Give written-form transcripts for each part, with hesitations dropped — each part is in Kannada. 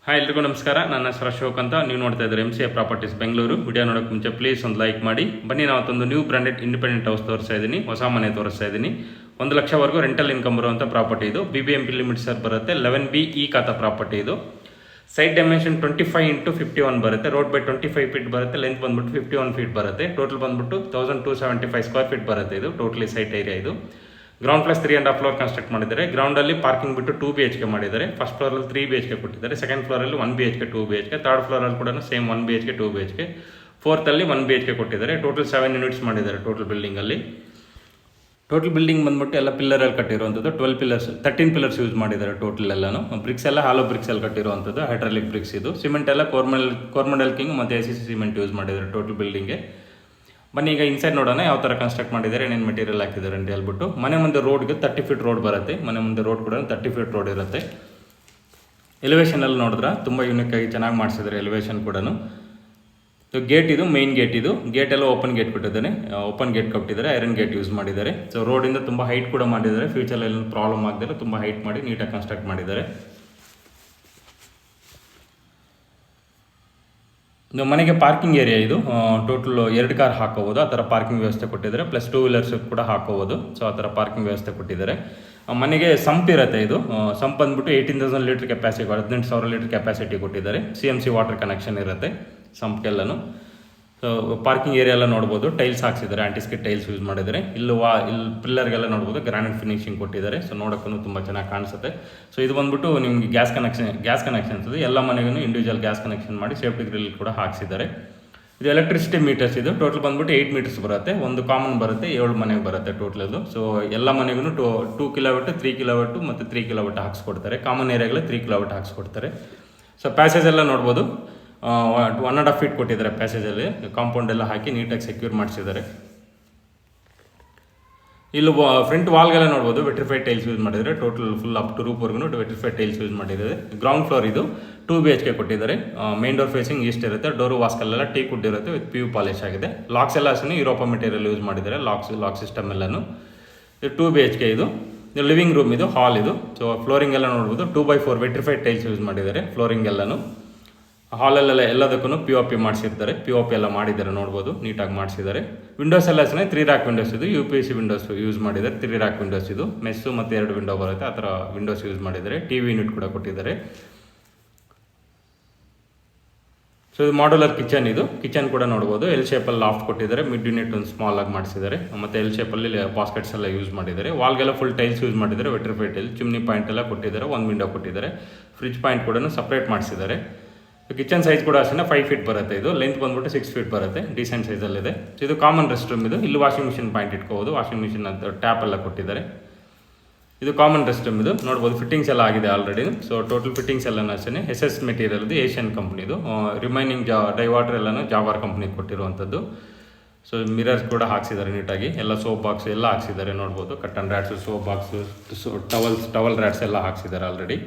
ಹಾಯ್ ಎಲ್ರಿಗೂ ನಮಸ್ಕಾರ. ನನ್ನ ಹೆಸರು ಅಶೋಕ್ ಅಂತ. ನೀವು ನೋಡ್ತಾ ಇದ್ದಾರೆ MCA ಪ್ರಾಪರ್ಟೀಸ್ ಬೆಂಗಳೂರು. ವಿಡಿಯೋ ನೋಡೋಕೆ ಮುಂಚೆ ಪ್ಲೀಸ್ ಒಂದು ಲೈಕ್ ಮಾಡಿ. ಬನ್ನಿ, ನಾವತ್ತೊಂದು ನ್ಯೂ ಬ್ರಾಂಡೆಡ್ ಇಂಡಿಪೆಂಡೆಂಟ್ ಹೌಸ್ ತೋರಿಸ್ತಾ ಇದ್ದೀನಿ. ಹೊಸ ಮನೆ ತೋರಿಸ್ತಾ ಇದ್ದೀನಿ. 1 ಲಕ್ಷವರೆಗೂ ರೆಂಟಲ್ ಇನ್ಕಮ್ ಬರುವಂಥ ಪ್ರಾಪರ್ಟಿ ಇದು. BBMP ಲಿಮಿಟ್ ಸರ್ ಬರುತ್ತೆ. 11B ಈ ಖಾತಾ ಪ್ರಾಪರ್ಟಿ ಇದು. ಸೈಟ್ ಡೈಮೆನ್ಷನ್ 25x51 ಬರುತ್ತೆ. ರೋಡ್ ಬೈ 25 ಫೀಟ್ ಬರುತ್ತೆ. ಲೆಂತ್ ಬಂದ್ಬಿಟ್ಟು 51 ಫೀಟ್ ಬರುತ್ತೆ. ಟೋಟಲ್ ಬಂದ್ಬಿಟ್ಟು 1275 ಸ್ಕ್ವೇರ್ ಫೀಟ್ ಬರುತ್ತೆ. ಇದು ಟೋಟಲಿ ಸೈಟ್ ಏರಿಯಾ ಇದು. ಗ್ರೌಂಡ್ ಪ್ಲಸ್ 3.5 ಫ್ಲೋರ್ ಕನ್ಸ್ಟ್ರಕ್ಟ್ ಮಾಡಿದ್ದಾರೆ. ಗ್ರೌಂಡಲ್ಲಿ ಪಾರ್ಕಿಂಗ್ ಬಿಟ್ಟು 2 BHK ಮಾಡಿದ್ದಾರೆ. ಫಸ್ಟ್ ಫ್ಲೋರಲ್ಲಿ 3 BHK ಕೊಟ್ಟಿದ್ದಾರೆ. ಸೆಕೆಂಡ್ ಫ್ಲೋರಲ್ಲಿ 1 BHK 2 BHK. ಥರ್ಡ್ ಫ್ಲೋರಲ್ಲಿ ಕೂಡ ಸೇಮ್ 1 BHK 2 BHK. ಫೋರ್ತಲ್ಲಿ 1 BHK ಕೊಟ್ಟಿದ್ದಾರೆ. ಟೋಟಲ್ 7 ಯೂನಿಟ್ಸ್ ಮಾಡಿದ್ದಾರೆ ಟೋಟಲ್ ಬಿಲ್ಡಿಂಗಲ್ಲಿ. ಟೋಟಲ್ ಬಿಲ್ಡಿಂಗ್ ಬಂದ್ಬಿಟ್ಟು ಎಲ್ಲ ಪಿಲ್ಲರಲ್ಲಿ ಕಟ್ಟಿರುವಂಥದ್ದು. 13 ಪಿಲ್ಲರ್ಸ್ ಯೂಸ್ ಮಾಡಿದ್ದಾರೆ ಟೋಟಲ್ ಎಲ್ಲನೂ. ಬ್ರಿಕ್ಸ್ ಎಲ್ಲ ಹಾಲೋ ಬ್ರಿಕ್ಸಲ್ಲಿ ಕಟ್ಟಿರುವಂಥದ್ದು. ಹೈಡ್ರಾಲಿಕ್ ಬ್ರಿಕ್ಸ್ ಇದು. ಸಿಮೆಂಟ್ ಎಲ್ಲ ಕೋರ್ಮಂಡಲ್ ಕಿಂಗ್ ಮತ್ತು ACC ಸಿಮೆಂಟ್ ಯೂಸ್ ಮಾಡಿದ್ದಾರೆ ಟೋಟಲ್ ಬಿಲ್ಡಿಂಗ್ಗೆ. ಬನ್ನಿ ಈಗ ಇನ್ಸೈಡ್ ನೋಡೋಣ ಯಾವ ಥರ ಕನ್ಸ್ಟ್ರಕ್ಟ್ ಮಾಡಿದ್ದಾರೆ, ಏನೇನು ಮೆಟೀರಿಯಲ್ ಹಾಕಿದ್ದಾರೆ ಅಂತ ಹೇಳ್ಬಿಟ್ಟು. ಮನೆ ಮುಂದೆ ರೋಡ್ಗೆ 30 ಫೀಟ್ ರೋಡ್ ಬರುತ್ತೆ. ಮನೆ ಮುಂದೆ ರೋಡ್ ಕೂಡ 30 ಫೀಟ್ ರೋಡ್ ಇರುತ್ತೆ. ಎಲಿವೇಷನ್ ಎಲ್ಲ ನೋಡಿದ್ರೆ ತುಂಬ ಯೂನಿಕ್ ಆಗಿ ಚೆನ್ನಾಗಿ ಮಾಡಿಸಿದ್ದಾರೆ ಎಲಿವೇಷನ್ ಕೂಡ. ಗೇಟ್ ಇದು ಮೈನ್ ಗೇಟ್ ಇದು. ಗೇಟ್ ಎಲ್ಲ ಓಪನ್ ಗೇಟ್ ಕೊಟ್ಟಿದ್ದಾರೆ. ಓಪನ್ ಗೇಟ್ ಕೊಟ್ಟಿದ್ದಾರೆ. ಐರನ್ ಗೇಟ್ ಯೂಸ್ ಮಾಡಿದ್ದಾರೆ. ಸೊ ರೋಡಿಂದ ತುಂಬ ಹೈಟ್ ಕೂಡ ಮಾಡಿದ್ದಾರೆ. ಫ್ಯೂಚರಲ್ಲಿ ಏನು ಪ್ರಾಬ್ಲಮ್ ಆಗದಿಲ್ಲ ತುಂಬ ಹೈಟ್ ಮಾಡಿ ನೀಟಾಗಿ ಕನ್ಸ್ಟ್ರಕ್ಟ್ ಮಾಡಿದ್ದಾರೆ. ಮನೆಗೆ ಪಾರ್ಕಿಂಗ್ ಏರಿಯಾ ಇದು. ಟೋಟಲ್ 2 ಕಾರ್ ಹಾಕೋಬೋದು, ಆ ಥರ ಪಾರ್ಕಿಂಗ್ ವ್ಯವಸ್ಥೆ ಕೊಟ್ಟಿದ್ದಾರೆ. ಪ್ಲಸ್ 2 ವೀಲರ್ಸ್ ಕೂಡ ಹಾಕೋಬೋದು. ಸೊ ಆ ಥರ ಪಾರ್ಕಿಂಗ್ ವ್ಯವಸ್ಥೆ ಕೊಟ್ಟಿದ್ದಾರೆ. ಮನೆಗೆ ಸಂಪ್ ಇರುತ್ತೆ ಇದು. ಸಂಪ್ ಬಂದ್ಬಿಟ್ಟು 18,000 ಲೀಟರ್ ಕೆಪಾಸಿಟಿ, 18,000 ಲೀಟರ್ ಕೆಪಾಸಿಟಿ ಕೊಟ್ಟಿದ್ದಾರೆ. CMC ವಾಟರ್ ಕನೆಕ್ಷನ್ ಇರುತ್ತೆ ಸಂಪ್ಗೆಲ್ಲೂ. ಸೊ ಪಾರ್ಕಿಂಗ್ ಏರಿಯಾ ಎಲ್ಲ ನೋಡ್ಬೋದು. ಟೈಲ್ಸ್ ಹಾಕ್ಸಿದ್ದಾರೆ. ಆಂಟಿಸ್ಕಿಟ್ ಟೈಲ್ಸ್ ಯೂಸ್ ಮಾಡಿದ್ದಾರೆ. ಇಲ್ಲಿ ಪಿಲ್ಲರ್ಗೆಲ್ಲ ನೋಡ್ಬೋದು ಗ್ರಾನೈಟ್ ಫಿನಿಶಿಂಗ್ ಕೊಟ್ಟಿದ್ದಾರೆ. ಸೊ ನೋಡೋಕ್ಕೂ ತುಂಬ ಚೆನ್ನಾಗಿ ಕಾಣಿಸುತ್ತೆ. ಸೊ ಇದು ಬಂದ್ಬಿಟ್ಟು ನಿಮಗೆ ಗ್ಯಾಸ್ ಕನೆಕ್ಷನ್ಸ್ ಇದೆ. ಎಲ್ಲ ಮನೆಗೂ ಇಂಡಿವಿಜುವಲ್ ಗ್ಯಾಸ್ ಕನೆಕ್ಷನ್ ಮಾಡಿ ಸೇಫ್ಟಿ ಗ್ರಿಲ್ ಕೂಡ ಹಾಕ್ಸಿದ್ದಾರೆ. ಇದು ಎಲೆಕ್ಟ್ರಿಸಿಟಿ ಮೀಟರ್ಸ್ ಇದು. ಟೋಟಲ್ ಬಂದ್ಬಿಟ್ಟು 8 ಮೀಟರ್ಸ್ ಬರುತ್ತೆ. ಒಂದು ಕಾಮನ್ ಬರುತ್ತೆ, 7 ಮನೆಗೆ ಬರುತ್ತೆ ಟೋಟಲ್ ಇದು. ಸೊ ಎಲ್ಲ ಮನೆಗೂ 2 ಕಿಲೋವಾಟ್, 3 ಕಿಲೋವಾಟ್ ಮತ್ತು 3 ಕಿಲೋವಾಟ್ ಹಾಕ್ಸ್ಕೊಡ್ತಾರೆ. ಕಾಮನ್ ಏರಿಯಾಗಳು 3 ಕಿಲೋವಾಟ್ ಹಾಕ್ಸ್ಕೊಡ್ತಾರೆ. ಸೊ ಪ್ಯಾಸೇಜ್ ಎಲ್ಲ ನೋಡ್ಬೋದು. 1.5 ಫೀಟ್ ಕೊಟ್ಟಿದ್ದಾರೆ ಪ್ಯಾಸೇಜಲ್ಲಿ. ಕಾಂಪೌಂಡ್ ಎಲ್ಲ ಹಾಕಿ ನೀಟಾಗಿ ಸೆಕ್ಯೂರ್ ಮಾಡಿಸಿದ್ದಾರೆ. ಇಲ್ಲಿ ಫ್ರಂಟ್ ವಾಲ್ಗೆಲ್ಲ ನೋಡ್ಬೋದು ವೆಟ್ರಿಫೈಡ್ ಟೈಲ್ಸ್ ಯೂಸ್ ಮಾಡಿದ್ದಾರೆ. ಟೋಟಲ್ ಫುಲ್ ಅಪ್ ಟು ರೂಪ್ವರೆಗೂ ವೆಟ್ರಿಫೈಡ್ ಟೈಲ್ಸ್ ಯೂಸ್ ಮಾಡಿದ್ದಾರೆ. ಗ್ರೌಂಡ್ ಫ್ಲೋರ್ ಇದು 2 BHK ಕೊಟ್ಟಿದ್ದಾರೆ. ಮೇನ್ ಡೋರ್ ಫೇಸಿಂಗ್ ಈಸ್ಟ್ ಇರುತ್ತೆ. ಡೋರು ವಾಸ್ಕಲ್ಲೆಲ್ಲ ಟೀಕ್ ವುಡ್ ಇರುತ್ತೆ ವಿತ್ PU ಪಾಲಿಶ್ ಆಗಿದೆ. ಲಾಕ್ಸ್ ಎಲ್ಲ ಅಷ್ಟೇ ಯುರೋಪ ಮೆಟೀರಿಯಲ್ ಯೂಸ್ ಮಾಡಿದ್ದಾರೆ. ಲಾಕ್ ಸಿಸ್ಟಮ್ ಎಲ್ಲನೂ. ಇದು 2 BHK ಇದು ಲಿವಿಂಗ್ ರೂಮ್ ಇದು. ಹಾಲ್ ಇದು. ಸೊ ಫ್ಲೋರಿಂಗ್ ಎಲ್ಲ ನೋಡ್ಬೋದು 2x4 ವೆಟ್ರಿಫೈಡ್ ಟೈಲ್ಸ್ ಯೂಸ್ ಮಾಡಿದ್ದಾರೆ ಫ್ಲೋರಿಂಗ್ ಎಲ್ಲನೂ. ಹಾಲಲ್ಲೆಲ್ಲ ಎಲ್ಲದಕ್ಕೂ POP ಮಾಡಿಸಿರ್ತಾರೆ. POP ಎಲ್ಲ ಮಾಡಿದ್ದಾರೆ ನೋಡ್ಬೋದು, ನೀಟಾಗಿ ಮಾಡಿಸಿದ್ದಾರೆ. ವಿಂಡೋಸ್ ಎಲ್ಲ 3 ರ್ಯಾಕ್ ವಿಂಡೋಸ್ ಇದು. UPVC ವಿಂಡೋಸ್ ಯೂಸ್ ಮಾಡಿದ್ದಾರೆ. 3 ರ್ಯಾಕ್ ವಿಂಡೋಸ್ ಇದು. ಮೆಸ್ಸು ಮತ್ತು 2 ವಿಂಡೋ ಬರುತ್ತೆ, ಆ ಥರ ವಿಂಡೋಸ್ ಯೂಸ್ ಮಾಡಿದ್ದಾರೆ. TV ಯೂನಿಟ್ ಕೂಡ ಕೊಟ್ಟಿದ್ದಾರೆ. ಸೊ ಇದು ಮಾಡ್ಯುಲರ್ ಕಿಚನ್ ಇದು. ಕಿಚನ್ ಕೂಡ ನೋಡ್ಬೋದು. L ಶೇಪಲ್ಲಿ ಲಾಫ್ಟ್ ಕೊಟ್ಟಿದ್ದಾರೆ. ಮಿಡ್ ಯೂನಿಟ್ ಒಂದು ಸ್ಮಾಲ್ ಆಗಿ ಮಾಡಿಸಿದ್ದಾರೆ. ಮತ್ತು L ಶೇಪಲ್ಲಿ ಬಾಸ್ಕೆಟ್ಸ್ ಎಲ್ಲ ಯೂಸ್ ಮಾಡಿದ್ದಾರೆ. ವಾಲ್ಗೆಲ್ಲ ಫುಲ್ ಟೈಲ್ಸ್ ಯೂಸ್ ಮಾಡಿದ್ದಾರೆ. Vitrified tile. ಚಿಮ್ನಿ ಪಾಯಿಂಟ್ ಎಲ್ಲ ಕೊಟ್ಟಿದ್ದಾರೆ. 1 ವಿಂಡೋ ಕೊಟ್ಟಿದ್ದಾರೆ. ಫ್ರಿಜ್ ಪಾಯಿಂಟ್ ಕೂಡ ಸಪ್ರೇಟ್ ಮಾಡಿಸಿದ್ದಾರೆ. ಕಿಚನ್ ಸೈಜ್ ಕೂಡ ಅಷ್ಟೇ 5 ಫೀಟ್ ಬರುತ್ತೆ ಇದು. ಲೆಂತ್ ಬಂದ್ಬಿಟ್ಟು 6 ಫೀಟ್ ಬರುತ್ತೆ. ಡಿಸೆಂಟ್ ಸೈಜಲ್ಲಿದೆ. ಸೊ ಇದು ಕಾಮನ್ ರೆಸ್ಟ್ ರೂಮ್ ಇದು. ಇಲ್ಲಿ ವಾಷಿಂಗ್ ಮಿಷಿನ್ ಪಾಯಿಂಟ್ ಇಟ್ಕೋಬೋದು. ವಾಷಿಂಗ್ ಮಿಷಿನ್ ಅಂತ ಟ್ಯಾಪ್ ಎಲ್ಲ ಕೊಟ್ಟಿದ್ದಾರೆ. ಇದು ಕಾಮನ್ ರೆಸ್ಟ್ ರೂಮ್ ಇದು. ನೋಡ್ಬೋದು ಫಿಟ್ಟಿಂಗ್ಸ್ ಎಲ್ಲ ಆಗಿದೆ ಆಲ್ರೆಡಿ. ಸೊ ಟೋಟಲ್ ಫಿಟ್ಟಿಂಗ್ಸ್ ಎಲ್ಲ ಅಷ್ಟೇ SS ಮೆಟೀರಿಯಲ್ ಇದು. ಏಷ್ಯನ್ ಕಂಪ್ನಿದು. ರಿಮೈನಿಂಗ್ ಡೈವಾಟರ್ ಎಲ್ಲನೂ ಜಾವಾರ್ ಕಂಪ್ನಿಗೆ ಕೊಟ್ಟಿರುವಂಥದ್ದು. ಸೊ ಮಿರರ್ಸ್ ಕೂಡ ಹಾಕ್ಸಿದ್ದಾರೆ ನೀಟಾಗಿ. ಎಲ್ಲ ಸೋಪ್ ಬಾಕ್ಸ್ ಎಲ್ಲ ಹಾಕ್ಸಿದ್ದಾರೆ ನೋಡ್ಬೋದು. Curtain rods, soap box, towel rods ಎಲ್ಲ ಹಾಕ್ಸಿದ್ದಾರೆ ಆಲ್ರೆಡಿ.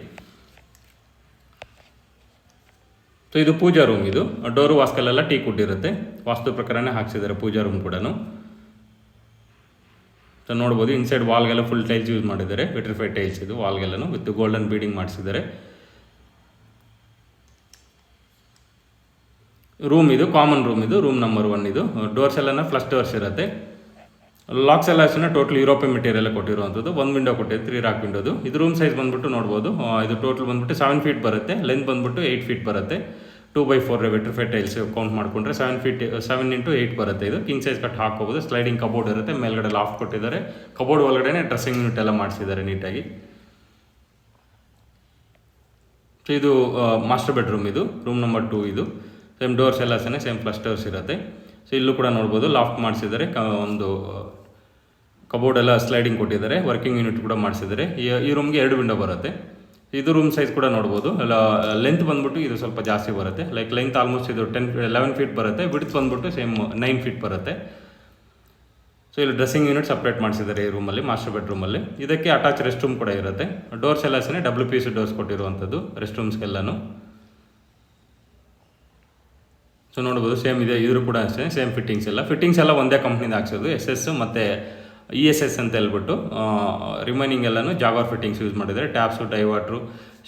ಸೊ ಇದು ಪೂಜಾ ರೂಮ್ ಇದು. ಡೋರು ವಾಸ್ಕಲ್ಲೆಲ್ಲ ಟೀಕ್ ವುಡ್ ಇರುತ್ತೆ. ವಾಸ್ತು ಪ್ರಕಾರನೇ ಹಾಕ್ಸಿದ್ದಾರೆ ಪೂಜಾ ರೂಮ್ ಕೂಡ. ಸೊ ನೋಡ್ಬೋದು ಇನ್ಸೈಡ್ ವಾಲ್ಗೆಲ್ಲ ಫುಲ್ ಟೈಲ್ಸ್ ಯೂಸ್ ಮಾಡಿದ್ದಾರೆ. ವೆಟ್ರಿಫೈಡ್ ಟೈಲ್ಸ್ ಇದು. ವಾಲ್ಗೆಲ್ಲೂ ವಿತ್ ಗೋಲ್ಡನ್ ಬೀಡಿಂಗ್ ಮಾಡಿಸಿದ್ದಾರೆ. ರೂಮ್ ಇದು ಕಾಮನ್ ರೂಮ್ ಇದು. ರೂಮ್ ನಂಬರ್ 1 ಇದು. ಡೋರ್ಸ್ ಎಲ್ಲ ಫ್ಲಶ್ ಡೋರ್ಸ್ ಇರುತ್ತೆ. ಲಾಕ್ಸ್ ಎಲ್ಲ ಅಷ್ಟೇ ಟೋಟಲ್ ಯುರೋಪಿಯನ್ ಮೆಟೀರಿಯಲ್ ಕೊಟ್ಟಿರುವಂಥದ್ದು. 1 ವಿಂಡೋ ಕೊಟ್ಟಿದ್ದು 3 ರ್ಯಾಕ್ ವಿಂಡೋದು. ಇದು ರೂಮ್ ಸೈಜ್ ಬಂದ್ಬಿಟ್ಟು ನೋಡ್ಬೋದು. ಇದು ಟೋಟಲ್ ಬಂದ್ಬಿಟ್ಟು 7 ಫೀಟ್ ಬರುತ್ತೆ. ಲೆಂತ್ ಬಂದ್ಬಿಟ್ಟು 8 ಫೀಟ್ ಬರುತ್ತೆ. 2x4 ವೆಟ್ರಿಫೈಡ್ ಟೈಲ್ಸ್ ಕೌಂಟ್ ಮಾಡಿಕೊಂಡ್ರೆ 7 ಇಂಟು 8 ಬರುತ್ತೆ ಇದು. ಕಿಂಗ್ ಸೈಜ್ ಕಟ್ ಹಾಕೋಬೋದು. ಸ್ಲೈಡಿಂಗ್ ಕಬೋರ್ಡ್ ಇರುತ್ತೆ. ಮೇಲ್ಗಡೆ ಲಾಫ್ಟ್ ಕೊಟ್ಟಿದ್ದಾರೆ. ಕಬೋರ್ಡ್ ಒಳಗಡೆ ಡ್ರೆಸ್ಸಿಂಗ್ ಯೂನಿಟ್ ಎಲ್ಲ ಮಾಡಿಸಿದ್ದಾರೆ ನೀಟಾಗಿ. ಸೊ ಇದು ಮಾಸ್ಟರ್ ಬೆಡ್ರೂಮ್ ಇದು. ರೂಮ್ ನಂಬರ್ 2 ಇದು. ಸೇಮ್ ಡೋರ್ಸ್ ಎಲ್ಲ ಸೇಮ್ ಫ್ಲಶ್ ಡೋರ್ಸ್ ಇರುತ್ತೆ. ಸೊ ಇಲ್ಲೂ ಕೂಡ ನೋಡ್ಬೋದು ಲಾಫ್ಟ್ ಮಾಡಿಸಿದ್ದಾರೆ. ಒಂದು ಕಬೋರ್ಡ್ ಎಲ್ಲ ಸ್ಲೈಡಿಂಗ್ ಕೊಟ್ಟಿದ್ದಾರೆ. ವರ್ಕಿಂಗ್ ಯೂನಿಟ್ ಕೂಡ ಮಾಡಿಸಿದ್ದಾರೆ. ಈ ರೂಮ್ಗೆ 2 ವಿಂಡೋ ಬರುತ್ತೆ. ಇದು ರೂಮ್ ಸೈಜ್ ಕೂಡ ನೋಡ್ಬೋದು. ಲೆಂತ್ ಬಂದ್ಬಿಟ್ಟು ಇದು ಸ್ವಲ್ಪ ಜಾಸ್ತಿ ಬರುತ್ತೆ. ಲೆಂತ್ ಆಲ್ಮೋಸ್ಟ್ ಇದು 11 ಫೀಟ್ ಬರುತ್ತೆ. ವಿಡ್ತ್ ಬಂದ್ಬಿಟ್ಟು ಸೇಮ್ 9 ಫೀಟ್ ಬರುತ್ತೆ. ಸೊ ಇಲ್ಲಿ ಡ್ರೆಸ್ಸಿಂಗ್ ಯೂನಿಟ್ ಸಪ್ರೇಟ್ ಮಾಡಿಸಿದ್ದಾರೆ ಈ ರೂಮಲ್ಲಿ, ಮಾಸ್ಟರ್ ಬೆಡ್ರೂಮಲ್ಲಿ. ಇದಕ್ಕೆ ಅಟ್ಯಾಚ್ ರೆಸ್ಟ್ ರೂಮ್ ಕೂಡ ಇರುತ್ತೆ. ಡೋರ್ಸ್ ಎಲ್ಲ WPC ಡೋರ್ಸ್ ಕೊಟ್ಟಿರುವಂಥದ್ದು ರೆಸ್ಟ್ ರೂಮ್ಸ್ಗೆಲ್ಲನೂ. ಸೊ ನೋಡ್ಬೋದು ಸೇಮ್ ಇದೆ. ಇದ್ರು ಕೂಡ ಅಷ್ಟೇ ಸೇಮ್ ಫಿಟ್ಟಿಂಗ್ಸ್ ಎಲ್ಲ ಒಂದೇ ಕಂಪ್ನಿದು ಹಾಕ್ಸೋದು. SS ಮತ್ತು ESS ಅಂತ ಹೇಳ್ಬಿಟ್ಟು ರಿಮೈನಿಂಗ್ ಎಲ್ಲನೂ ಜಾವಾರ್ ಫಿಟ್ಟಿಂಗ್ಸ್ ಯೂಸ್ ಮಾಡಿದ್ದಾರೆ. ಟ್ಯಾಪ್ಸು, ಡೈವಾಟ್ರು,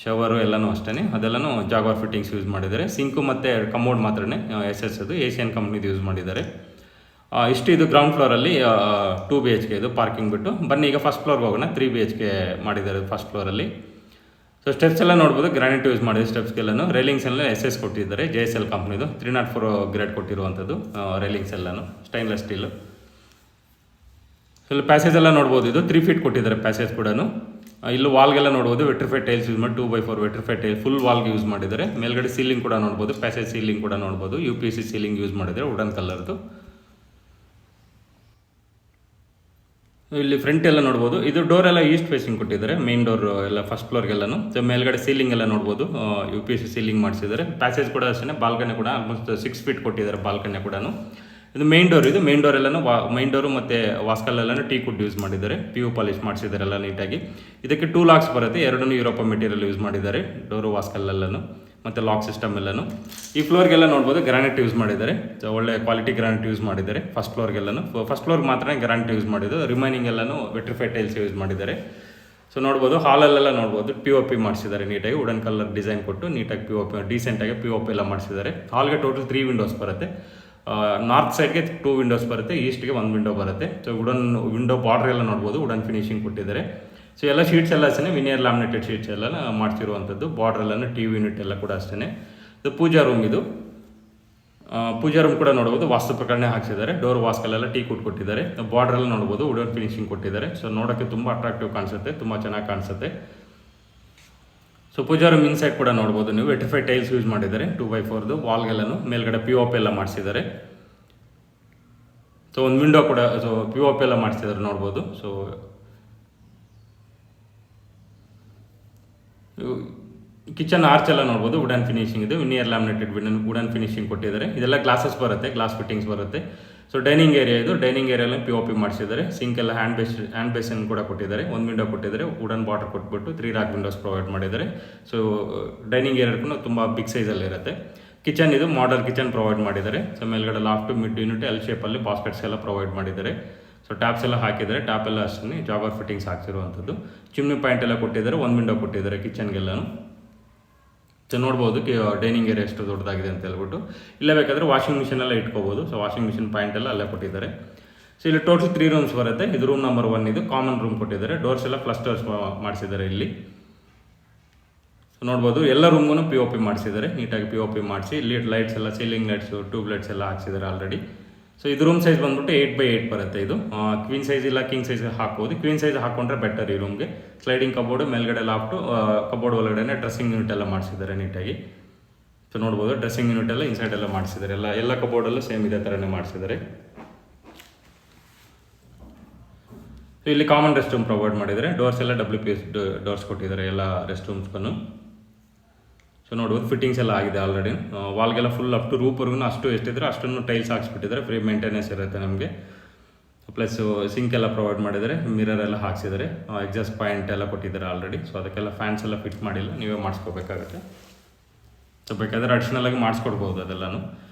ಶವರು ಎಲ್ಲನೂ ಅಷ್ಟೇ, ಅದೆಲ್ಲನೂ ಜಾಗ್ವಾರ್ ಫಿಟ್ಟಿಂಗ್ಸ್ ಯೂಸ್ ಮಾಡಿದ್ದಾರೆ. ಸಿಂಕು ಮತ್ತು ಕಮೋಡ್ ಮಾತ್ರನೇ SS ಅದು ಏಷ್ಯನ್ ಕಂಪ್ನಿದು ಯೂಸ್ ಮಾಡಿದ್ದಾರೆ. ಇಷ್ಟು ಇದು ಗ್ರೌಂಡ್ ಫ್ಲೋರಲ್ಲಿ 2 BHK ಇದು ಪಾರ್ಕಿಂಗ್ ಬಿಟ್ಟು. ಬನ್ನಿ ಈಗ ಫಸ್ಟ್ ಫ್ಲೋರ್ಗೆ ಹೋಗೋಣ. 3 BHK ಮಾಡಿದ್ದಾರೆ ಫಸ್ಟ್ ಫ್ಲೋರಲ್ಲಿ. ಸೊ ಸ್ಟೆಪ್ಸ್ ಎಲ್ಲ ನೋಡ್ಬೋದು, ಗ್ರಾನೈಟ್ ಯೂಸ್ ಮಾಡಿದೆ ಸ್ಟೆಪ್ಸ್ಗೆಲ್ಲೂ. ರೈಲಿಂಗ್ಸ್ ಎಲ್ಲ SS ಕೊಟ್ಟಿದ್ದಾರೆ, JSL ಕಂಪ್ನಿದು 304 ಗ್ರೇಡ್ ಕೊಟ್ಟಿರುವಂಥದ್ದು ರೈಲಿಂಗ್ಸ್ ಎಲ್ಲನೂ ಸ್ಟೈನ್ಲೆಸ್ ಸ್ಟೀಲು. ಇಲ್ಲಿ ಪ್ಯಾಸೇಜ್ ಎಲ್ಲ ನೋಡ್ಬೋದು, ಇದು 3 ಫೀಟ್ ಕೊಟ್ಟಿದ್ದಾರೆ ಪ್ಯಾಸೇಜ್ ಕೂಡ. ಇಲ್ಲೂ ವಾಲ್ಗೆಲ್ಲ ನೋಡ್ಬೋದು, ವೆಟ್ರಿಫೈಡ್ ಟೈಲ್ಸ್ ಯೂಸ್ ಮಾಡಿ 2x4 ವೆಟ್ರಿಫೈಡ್ ಟೈಲ್ ಫುಲ್ ವಾಲ್ಗೆ ಯೂಸ್ ಮಾಡಿದ್ದಾರೆ. ಮೇಲ್ಗಡೆ ಸೀಲಿಂಗ್ ಕೂಡ ನೋಡ್ಬೋದು, ಪ್ಯಾಸೇಜ್ ಸೀಲಿಂಗ್ ಕೂಡ ನೋಡ್ಬೋದು, UPVC ಸೀಲಿಂಗ್ ಯೂಸ್ ಮಾಡಿದ್ದಾರೆ ವುಡನ್ ಕಲರ್ದು. ಇಲ್ಲಿ ಫ್ರಂಟ್ ಎಲ್ಲ ನೋಡ್ಬೋದು, ಇದು ಡೋರ್ ಎಲ್ಲ ಈಸ್ಟ್ ಫೇಸಿಂಗ್ ಕೊಟ್ಟಿದ್ದಾರೆ, ಮೇನ್ ಡೋರ್ ಎಲ್ಲ ಫಸ್ಟ್ ಫ್ಲೋರ್ಗೆಲ್ಲನು. ಮೇಲ್ಗಡೆ ಸೀಲಿಂಗ್ ಎಲ್ಲ ನೋಡ್ಬೋದು, UPVC ಸೀಲಿಂಗ್ ಮಾಡಿಸಿದ್ದಾರೆ. ಪ್ಯಾಸೇಜ್ ಕೂಡ ಅಷ್ಟೇ, ಬಾಲ್ಕನಿ ಕೂಡ ಆಲ್ಮೋಸ್ಟ್ 6 ಫೀಟ್ ಕೊಟ್ಟಿದ್ದಾರೆ ಬಾಲ್ಕನಿ ಕೂಡ. ಇದು ಮೇನ್ ಡೋರ್, ಇದು ಮೇನ್ ಡೋರ್ ಎಲ್ಲನೂ ಮೈನ್ ಡೋರು ಮತ್ತು ವಾಸ್ಕಲ್ಲೆಲ್ಲನೂ ಟೀಕ್ವುಡ್ ಯೂಸ್ ಮಾಡಿದ್ದಾರೆ, PU ಪಾಲಿಶ್ ಮಾಡಿಸಿದ್ದಾರೆ ಎಲ್ಲ ನೀಟಾಗಿ. ಇದಕ್ಕೆ 2 ಲಾಕ್ಸ್ ಬರುತ್ತೆ, 2 ಯುರೋಪ ಮೆಟೀರಿಯಲ್ ಯೂಸ್ ಮಾಡಿದ್ದಾರೆ, ಡೋರು ವಾಸ್ಕಲ್ಲೆಲ್ಲನೂ ಮತ್ತು ಲಾಕ್ ಸಿಸ್ಟಮ್ ಎಲ್ಲನೂ. ಈ ಫ್ಲೋರ್ಗೆಲ್ಲ ನೋಡ್ಬೋದು ಗ್ರಾನೈಟ್ ಯೂಸ್ ಮಾಡಿದ್ದಾರೆ, ಒಳ್ಳೆ ಕ್ವಾಲಿಟಿ ಗ್ರಾನೈಟ್ ಯೂಸ್ ಮಾಡಿದ್ದಾರೆ ಫಸ್ಟ್ ಫ್ಲೋರ್ಗೆಲ್ಲನೂ. ಫಸ್ಟ್ ಫ್ಲೋರ್ ಮಾತ್ರ ಗ್ರಾನೈಟ್ ಯೂಸ್ ಮಾಡಿದ್ದು, ರಿಮೈನಿಂಗ್ ಎಲ್ಲನೂ ವೆಟ್ರಿಫೈಡ್ ಟೈಲ್ಸ್ ಯೂಸ್ ಮಾಡಿದ್ದಾರೆ. ಸೊ ನೋಡ್ಬೋದು ಹಾಲಲ್ಲೆಲ್ಲ ನೋಡ್ಬೋದು POP ಮಾಡಿಸಿದ್ದಾರೆ ನೀಟಾಗಿ, ವುಡನ್ ಕಲರ್ ಡಿಸೈನ್ ಕೊಟ್ಟು ನೀಟಾಗಿ POP ಡೀಸೆಂಟಾಗಿ POP ಎಲ್ಲ ಮಾಡಿಸಿದ್ದಾರೆ. ಹಾಲ್ಗೆ ಟೋಟಲ್ 3 ವಿಂಡೋಸ್ ಬರುತ್ತೆ. ನಾರ್ತ್ ಸೈಡ್ಗೆ 2 ವಿಂಡೋಸ್ ಬರುತ್ತೆ, ಈಸ್ಟ್ಗೆ 1 ವಿಂಡೋ ಬರುತ್ತೆ. ಸೊ ವುಡನ್ ವಿಂಡೋ ಬಾರ್ಡರ್ ಎಲ್ಲ ನೋಡ್ಬೋದು, ವುಡನ್ ಫಿನಿಶಿಂಗ್ ಕೊಟ್ಟಿದ್ದಾರೆ. ಸೊ ಎಲ್ಲ ಶೀಟ್ಸ್ ಎಲ್ಲ ಅಷ್ಟೇ ವಿನಿಯರ್ ಲ್ಯಾಮಿನೇಟೆಡ್ ಶೀಟ್ಸ್ ಎಲ್ಲ ಮಾಡ್ತಿರುವಂಥದ್ದು. ಬಾರ್ಡರ್ ಎಲ್ಲ TV ಯೂನಿಟ್ ಎಲ್ಲ ಕೂಡ ಅಷ್ಟೇ. ಇದು ಪೂಜಾ ರೂಮ್, ಇದು ಪೂಜಾ ರೂಮ್ ಕೂಡ ನೋಡ್ಬೋದು, ವಾಸ್ತು ಪ್ರಕಾರನೇ ಹಾಕ್ಸಿದ್ದಾರೆ. ಡೋರ್ ವಾಸ್ಕಲ್ಲೆಲ್ಲ ಟೀಕ್ವುಡ್ ಕೊಟ್ಟಿದ್ದಾರೆ, ಬಾರ್ಡರ್ ಎಲ್ಲ ನೋಡ್ಬೋದು, ವುಡನ್ ಫಿನಿಶಿಂಗ್ ಕೊಟ್ಟಿದ್ದಾರೆ. ಸೊ ನೋಡೋಕ್ಕೆ ತುಂಬ ಅಟ್ರಾಕ್ಟಿವ್ ಕಾಣಿಸುತ್ತೆ, ತುಂಬ ಚೆನ್ನಾಗಿ ಕಾಣಿಸುತ್ತೆ. ಸೊ ಪೂಜಾ ರೂಮ್ ಇನ್ಸೈಡ್ ಕೂಡ ನೋಡ್ಬೋದು ನೀವು, ವೆಟ್ರಿಫೈಡ್ ಟೈಲ್ಸ್ ಯೂಸ್ ಮಾಡಿದ್ದಾರೆ 2x4 ವಾಲ್ಗೆಲ್ಲನು. ಮೇಲ್ಗಡೆ POP ಎಲ್ಲ ಮಾಡಿಸಿದ್ದಾರೆ. ಸೊ ಒಂದು ವಿಂಡೋ ಕೂಡ POP ಎಲ್ಲ ಮಾಡಿಸಿದ್ದಾರೆ ನೋಡ್ಬೋದು. ಸೊ ಕಿಚನ್ ಆರ್ಚ್ ಎಲ್ಲ ನೋಡ್ಬೋದು, ವುಡನ್ ಫಿನಿಶಿಂಗ್ ಇದು, ವಿನಿಯರ್ ಲ್ಯಾಮಿನೇಟೆಡ್ ವುಡನ್ ಫಿನಿಶಿಂಗ್ ಕೊಟ್ಟಿದ್ದಾರೆ. ಇದೆಲ್ಲ ಗ್ಲಾಸಸ್ ಬರುತ್ತೆ, ಗ್ಲಾಸ್ ಫಿಟ್ಟಿಂಗ್ಸ್ ಬರುತ್ತೆ. ಸೊ ಡೈನಿಂಗ್ ಏರಿಯಾ ಇದು, ಡೈನಿಂಗ್ ಏರಿಯಲ್ಲಿ POP ಮಾಡಿಸಿದ್ದಾರೆ. ಸಿಂಕ್ ಎಲ್ಲ ಹ್ಯಾಂಡ್ ಬೇಸಿನ್ ಕೂಡ ಕೊಟ್ಟಿದ್ದಾರೆ, 1 ವಿಂಡೋ ಕೊಟ್ಟಿದ್ದಾರೆ, ವುಡನ್ ಬಾರ್ಡರ್ ಕೊಟ್ಬಿಟ್ಟು 3 ರಾಕ್ ವಿಂಡೋಸ್ ಪ್ರೊವೈಡ್ ಮಾಡಿದ್ದಾರೆ. ಸೊ ಡೈನಿಂಗ್ ಏರಿಯಾಕ್ಕೂ ತುಂಬ ಬಿಗ್ ಸೈಜಲ್ಲಿ ಇರುತ್ತೆ. ಕಿಚನ್ ಇದು ಮಾಡಲ್ ಕಿಚನ್ ಪ್ರೊವೈಡ್ ಮಾಡಿದ್ದಾರೆ. ಸೊ ಮೇಲ್ಗಡೆ ಲಾಫ್ಟ್ ಮಿಡ್ ಯೂನಿಟ್ L ಶೇಪಲ್ಲಿ ಬಾಸ್ಕೆಟ್ಸ್ ಎಲ್ಲ ಪ್ರೊವೈಡ್ ಮಾಡಿದ್ದಾರೆ. ಸೊ ಟ್ಯಾಪ್ಸ್ ಎಲ್ಲ ಹಾಕಿದ್ದಾರೆ, ಟ್ಯಾಪ್ ಎಲ್ಲ ಅಷ್ಟೇ ಜಾಗರ್ ಫಿಟ್ಟಿಂಗ್ಸ್ ಹಾಕ್ಸಿರುವಂಥದ್ದು. ಚಿಮ್ನಿ ಪಾಯಿಂಟ್ ಎಲ್ಲ ಕೊಟ್ಟಿದ್ದಾರೆ, 1 ವಿಂಡೋ ಕೊಟ್ಟಿದ್ದಾರೆ ಕಿಚನ್ಗೆಲ್ಲನು. ಸೊ ನೋಡ್ಬೋದು ಡೈನಿಂಗ್ ಏರಿಯಾ ಎಷ್ಟು ದೊಡ್ಡದಾಗಿದೆ ಅಂತ ಹೇಳ್ಬಿಟ್ಟು. ಇಲ್ಲೇ ಬೇಕಾದರೆ ವಾಷಿಂಗ್ ಮಿಷಿನ್ ಎಲ್ಲ ಇಟ್ಕೋಬೋದು. ಸೊ ವಾಷಿಂಗ್ ಮಿಷಿನ್ ಪಾಯಿಂಟ್ ಎಲ್ಲ ಅಲ್ಲೇ ಕೊಟ್ಟಿದ್ದಾರೆ. ಸೊ ಇಲ್ಲಿ ಟೋಟಲ್ 3 ರೂಮ್ಸ್ ಬರುತ್ತೆ. ಇದು ರೂಮ್ ನಂಬರ್ 1, ಇದು ಕಾಮನ್ ರೂಮ್ ಕೊಟ್ಟಿದ್ದಾರೆ. ಡೋರ್ಸ್ ಎಲ್ಲ ಕ್ಲಸ್ಟರ್ಸ್ ಮಾಡಿಸಿದ್ದಾರೆ ಇಲ್ಲಿ. ಸೊ ನೋಡ್ಬೋದು ಎಲ್ಲ ರೂಮ್ಗೂ POP ಮಾಡಿಸಿದ್ದಾರೆ, ನೀಟಾಗಿ POP ಮಾಡಿಸಿ. ಇಲ್ಲಿ ಲೈಟ್ಸ್ ಎಲ್ಲ ಸೀಲಿಂಗ್ ಲೈಟ್ಸು ಟ್ಯೂಬ್ ಲೈಟ್ಸ್ ಎಲ್ಲ ಹಾಕ್ಸಿದ್ದಾರೆ ಆಲ್ರೆಡಿ. ಸೊ ಇದು ರೂಮ್ ಸೈಜ್ ಬಂದ್ಬಿಟ್ಟು 8x8 ಬರುತ್ತೆ. ಇದು ಕ್ವೀನ್ ಸೈಜ್ ಇಲ್ಲ ಕಿಂಗ್ ಸೈಜ್ ಹಾಕ್ಬೋದು. ಕ್ವೀನ್ ಸೈಜ್ ಹಾಕೊಂಡ್ರೆ ಬೆಟರ್ ಈ ರೂಮ್ಗೆ. ಸ್ಲೈಡಿಂಗ್ ಕಬೋರ್ಡು, ಮೇಲ್ಗಡೆ ಲಾಫ್ಟು, ಕಬೋರ್ಡ್ ಒಳಗಡೆ ಡ್ರೆಸ್ಸಿಂಗ್ ಯೂನಿಟ್ ಎಲ್ಲ ಮಾಡಿಸಿದ್ದಾರೆ ನೀಟಾಗಿ. ಸೊ ನೋಡ್ಬೋದು ಡ್ರೆಸ್ಸಿಂಗ್ ಯೂನಿಟ್ ಎಲ್ಲ ಇನ್ಸೈಡ್ ಎಲ್ಲ ಮಾಡಿಸಿದ್ದಾರೆ, ಎಲ್ಲ ಕಬೋರ್ಡಲ್ಲೂ ಸೇಮ್ ಇದೇ ಥರನೇ ಮಾಡಿಸಿದ್ದಾರೆ. ಇಲ್ಲಿ ಕಾಮನ್ ರೆಸ್ಟ್ ರೂಮ್ ಪ್ರೊವೈಡ್ ಮಾಡಿದ್ದಾರೆ. ಡೋರ್ಸ್ ಎಲ್ಲ WPS ಡೋರ್ಸ್ ಕೊಟ್ಟಿದ್ದಾರೆ ಎಲ್ಲ ರೆಸ್ಟ್ ರೂಮ್ಸ್ಗೂ. ಸೊ ನೋಡ್ಬೋದು ಫಿಟ್ಟಿಂಗ್ಸ್ ಎಲ್ಲ ಆಗಿದೆ ಆಲ್ರೆಡಿ. ವಾಲ್ಗೆಲ್ಲ ಫುಲ್ ಅಪ್ ಟು ರೂಪ್ವರೆಗೂ ಅಷ್ಟು ಎಷ್ಟಿದ್ರೆ ಅಷ್ಟನ್ನು ಟೈಲ್ಸ್ ಹಾಕ್ಸ್ಬಿಟ್ಟಿದ್ದಾರೆ, ಫ್ರೀ ಮೇಂಟೆನೆನ್ಸ್ ಇರುತ್ತೆ ನಮಗೆ. ಪ್ಲಸ್ ಸಿಂಕ್ ಎಲ್ಲ ಪ್ರೊವೈಡ್ ಮಾಡಿದ್ದಾರೆ, ಮಿರರ್ ಎಲ್ಲ ಹಾಕ್ಸಿದ್ದಾರೆ, ಎಕ್ಸಾಸ್ಟ್ ಪಾಯಿಂಟ್ ಎಲ್ಲ ಕೊಟ್ಟಿದ್ದಾರೆ ಆಲ್ರೆಡಿ. ಸೊ ಅದಕ್ಕೆಲ್ಲ ಫ್ಯಾನ್ಸ್ ಎಲ್ಲ ಫಿಟ್ ಮಾಡಿಲ್ಲ, ನೀವೇ ಮಾಡಿಸ್ಕೋಬೇಕಾಗುತ್ತೆ. ಸೊ ಬೇಕಾದರೆ ಅಡಿಷನಲ್ ಆಗಿ ಮಾಡಿಸ್ಕೊಡ್ಬೋದು ಅದೆಲ್ಲನೂ.